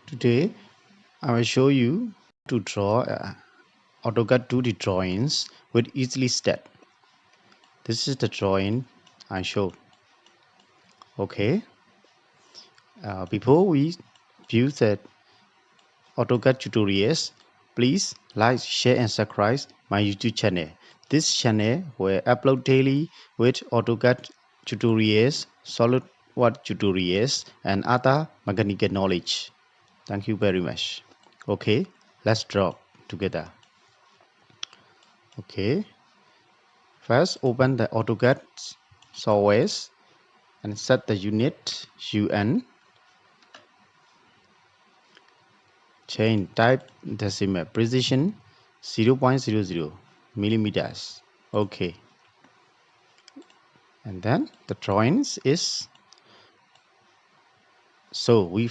Today I will show you to draw AutoCAD 2D drawings with easily step. This is the drawing I showed. Okay. Before we view the AutoCAD tutorials, please like, share and subscribe my YouTube channel. This channel will upload daily with AutoCAD tutorials, SolidWorks tutorials and other mechanical knowledge. Thank you very much. Okay, let's draw together. Okay, first open the AutoCAD software and set the unit UN. Change type decimal precision 0.00 millimeters. Okay, and then the drawings is so we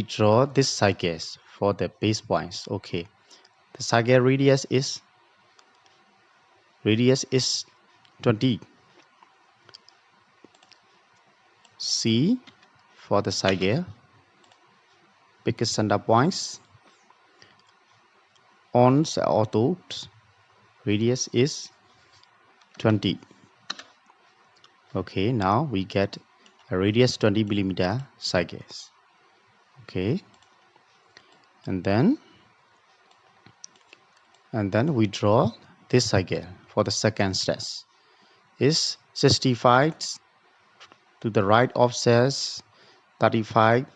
draw this circle for the base points. Okay, the circle radius is 20. C for the circle, biggest center points on the auto radius is 20. Okay, now we get a radius 20 millimeter circles. Okay, and then we draw this circle for the second step is 65 to the right offset, 35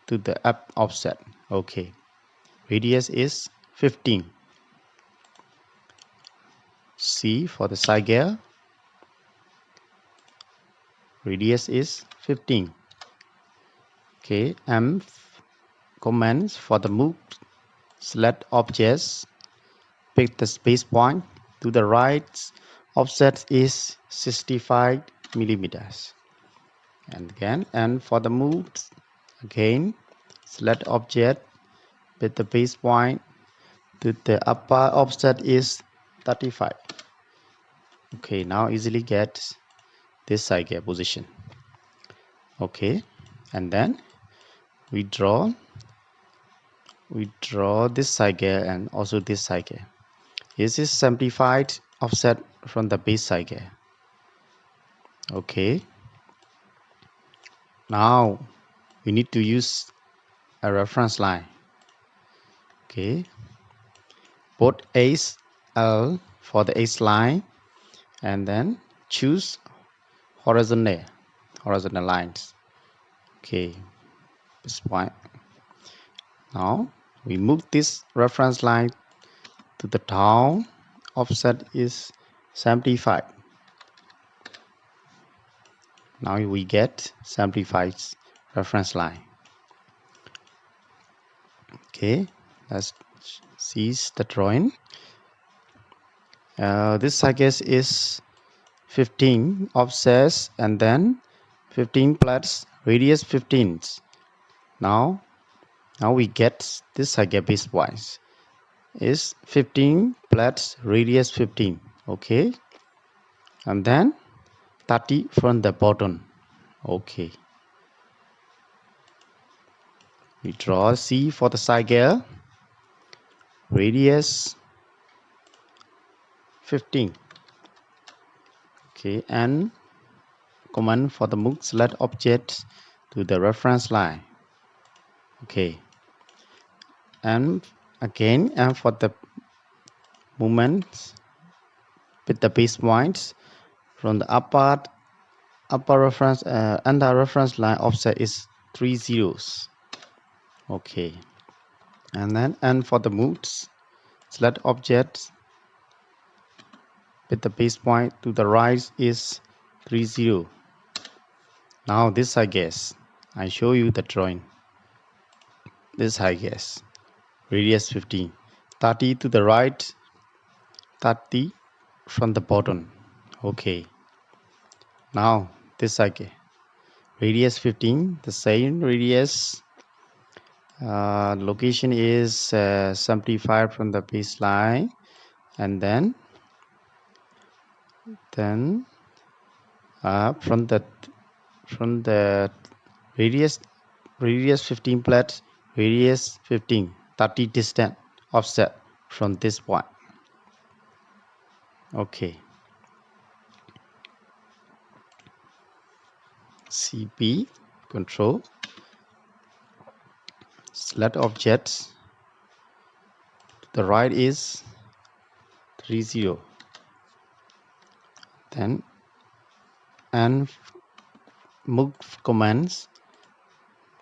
to the up offset. Okay, radius is 15. C for the circle, radius is 15. Okay, M commands for the move select objects, pick the space point to the right offset is 65 millimeters. And again, and for the move again select object with the base point to the upper offset is 35. Okay, now easily get this circle position. Okay, and then we draw this circle and also this circle. This is 75 offset from the base circle. Okay, now we need to use a reference line. Okay, put ace L for the ace line and then choose horizontal lines. Okay, this point. Now we move this reference line to the down offset is 75. Now we get 75 reference line. Okay, let's see the drawing. This circle is 15 offsets and then 15 plus radius 15. Now we get this circle base points is 15 plus radius 15. Okay, and then 30 from the bottom. Okay, we draw C for the circle, radius 15. Okay, and command for the move select object to the reference line. Okay, and again, and for the movements with the base points from the upper reference and the reference line offset is 3 zeros. Okay, and then and for the moves select object with the base point to the right is 30. Now this I guess I show you the drawing. This I guess radius 15, 30 to the right, 30 from the bottom. Okay, now this I guess radius 15, the same radius. Location is 75 from the baseline, and then from the radius radius 15 plate, radius 15, 30 distant offset from this point. Okay. CP control, select objects. The right is 30. Then and move commands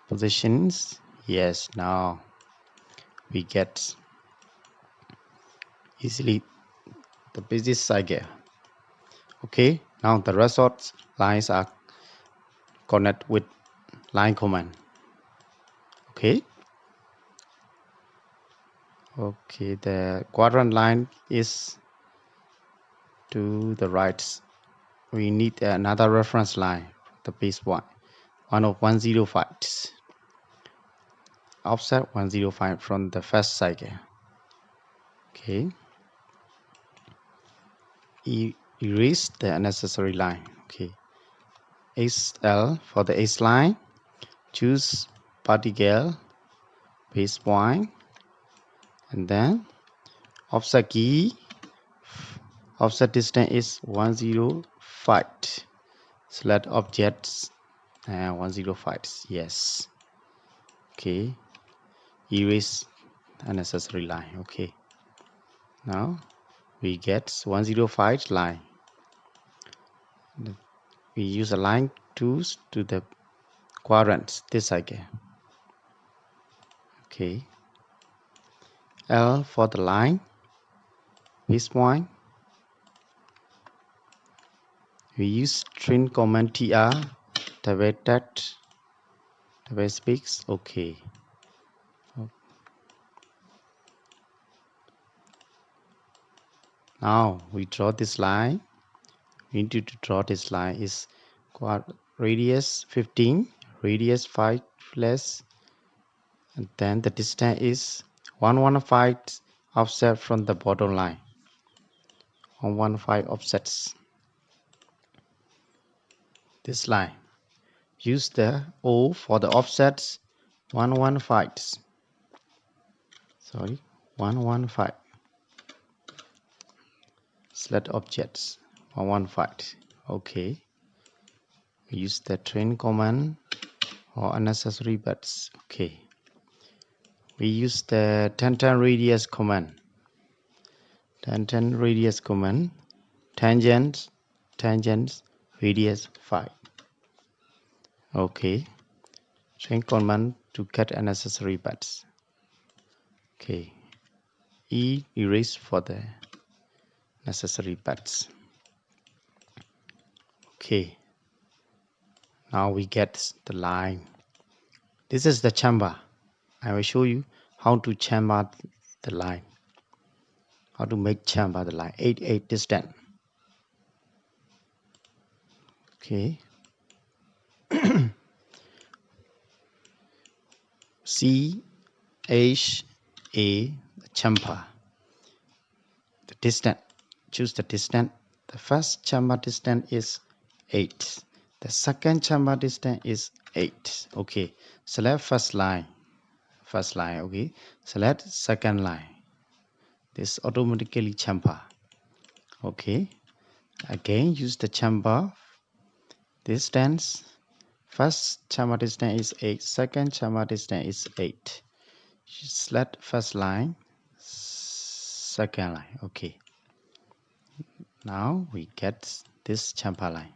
positions. Yes, now we get easily the busy cycle. Okay, now the result lines are connect with line command. Okay. Okay, the quadrant line is to the right. We need another reference line, the base one of 105. Offset 105 from the first cycle. Okay. Erase the unnecessary line. Okay. SL for the S line. Choose particle base point, and then offset key. Offset distance is 105. Select objects 105. Yes. Okay. Erase unnecessary line. Okay. Now we get 105 line. We use a line tools to the quadrants this again. Okay. L for the line. This point. We use string command tr. The speaks. Okay. Now we draw this line. We need to draw this line is radius 15, radius 5 less, and then the distance is 115 offset from the bottom line. 115 offsets. This line. Use the O for the offsets 115. Sorry, 115. Select objects 115. Okay. We use the train command or unnecessary bits. Okay. We use the 10 radius command. 10 radius command. Tangents, radius 5. Okay. Train command to cut unnecessary bits. Okay. Erase for the necessary bits. Okay. Now we get the line. This is the chamber. I will show you how to chamber the line. How to make chamber the line. 8 distant. Okay. C H A chamber. The distance. Choose the distance. The first chamber distance is 8. The second chamber distance is 8. Okay. Select first line. Okay. Select second line. This automatically chamber. Okay. Again, use the chamber distance. First chamber distance is 8. Second chamber distance is 8. Select first line. Second line. Okay. Now we get this chamber line.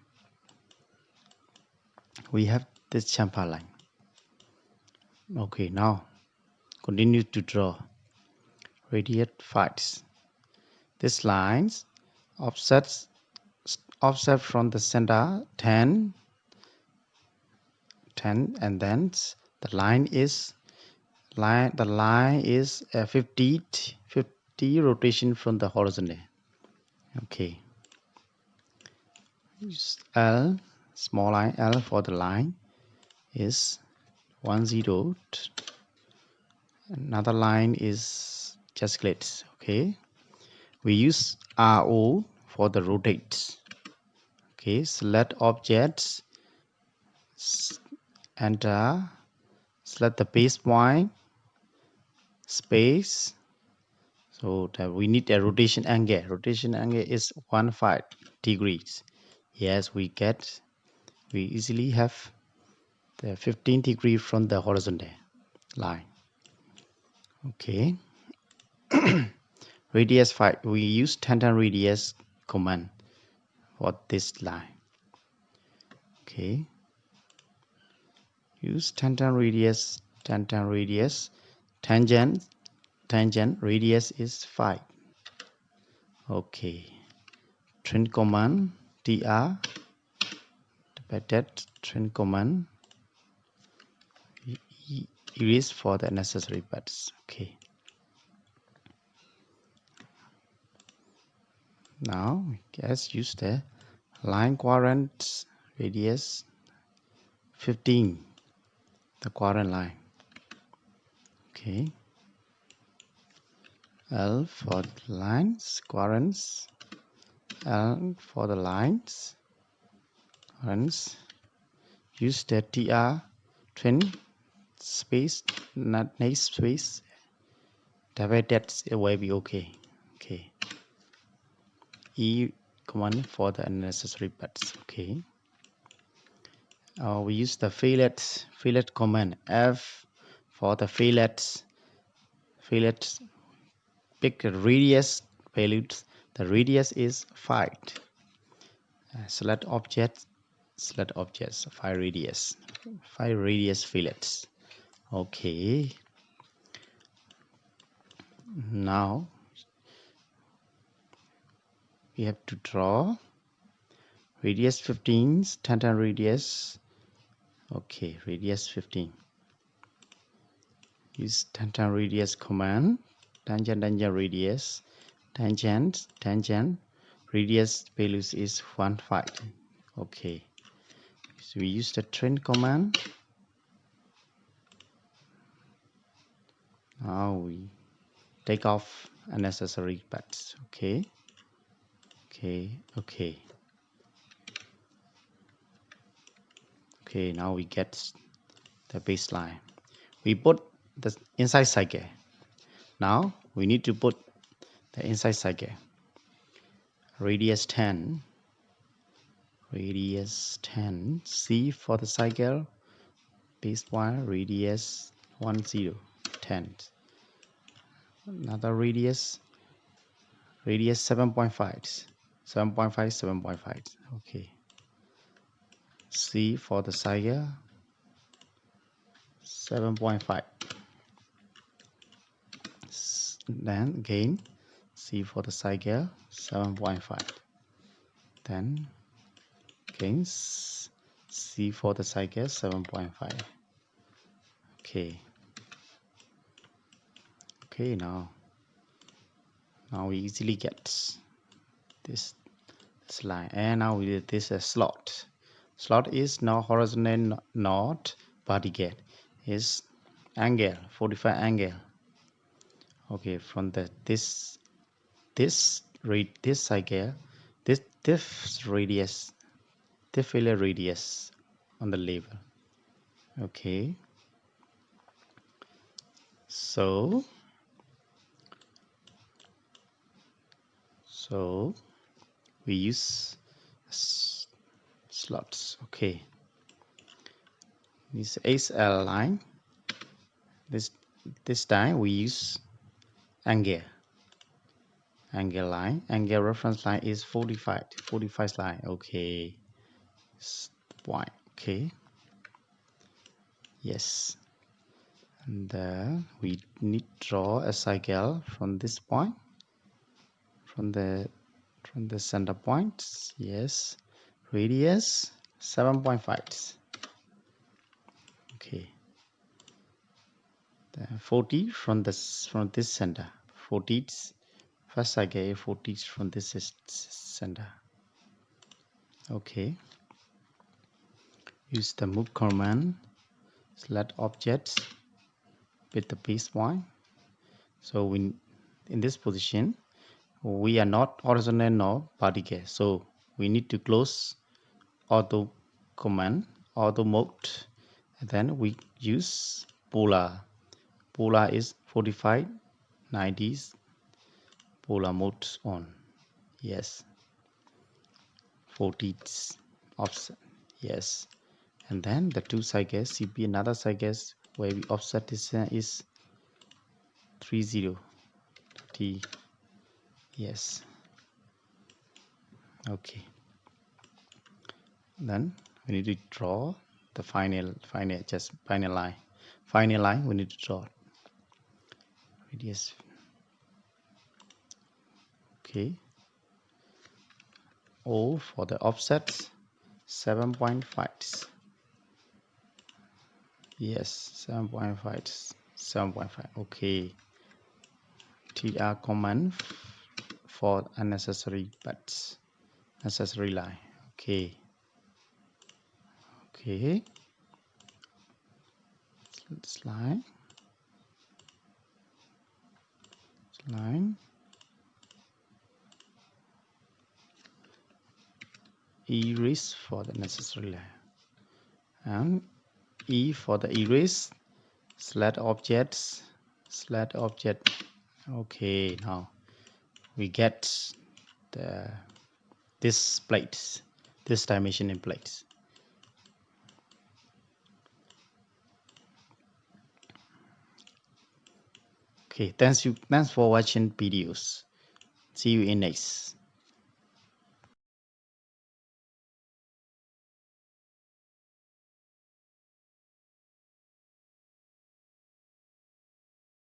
We have this chamber line. Okay, now continue to draw. Radius 5. This lines offset from the center 10, and then the line is 50 rotation from the horizontal. Okay. Use L, small line L for the line is 10. Another line is just clicks. Okay. We use RO for the rotate. Okay. Select objects. Enter select the base point, space. So that we need a rotation angle. Rotation angle is 15 degrees. Yes, we easily have the 15 degree from the horizontal line. Okay. Radius 5. We use tangent radius command for this line. Okay. Use tangent radius. Tangent radius is 5. Okay. Trend command tr. That trend command erase for the necessary parts. Okay. Now let's use the line quadrant radius 15. The quadrant line. Okay. L for the lines, quadrants. L for the lines. Quadrants. Use the tr trend space, not nice space. That way that's will be okay. Okay. E command for the unnecessary parts. Okay. We use the fillet command. F for the fillets. Pick the radius values. The radius is 5. Select objects. 5 radius. 5 radius fillets. Okay. Now we have to draw radius 15, tangent radius. Okay, radius 15. Use tangent radius command. Tangent radius. Tangent radius values is 15. Okay. So we use the trend command. Now we take off unnecessary parts. Okay. Okay, now we get the baseline. We put the inside cycle. Now we need to put the inside cycle. Radius 10. C for the cycle. Base point radius 10. Another radius 7.5. Okay. C for the cycle 7.5. Then again C for the cycle 7.5. Then again C for the cycle 7.5. Okay, now we easily get this line, and now we did this slot. Slot is now horizontal, not vertical. Is angle 45 angle. Okay, from this cycle, this radius, this filler radius on the level. Okay. So we use slots. Okay. This SL line. This time we use angle line. Angle reference line is 45 line. Okay. Point. Okay. Yes. And we need to draw a cycle from this point, from the center point. Yes. Radius 7.5. Okay. 40 from this center. 40 first cycle 40 from this center. Okay. Use the move command. Select objects with the base point. So in this position we are not horizontal nor vertical. So we need to close auto command, auto mode, and then we use polar is 45 90s polar mode on. Yes, 40s offset. Yes, and then the two side guess CP another side guess where we offset is 30 T. Yes. Okay, then we need to draw the final just final line we need to draw radius. Okay, O for the offset 7.5. Yes, 7.5 7.5. Okay, TR command for unnecessary bits necessary line. Okay, okay, this line erase for the necessary line and E for the erase select object. Okay, now we get the this plates, this dimension in plates. Okay, thanks for watching videos. See you in next.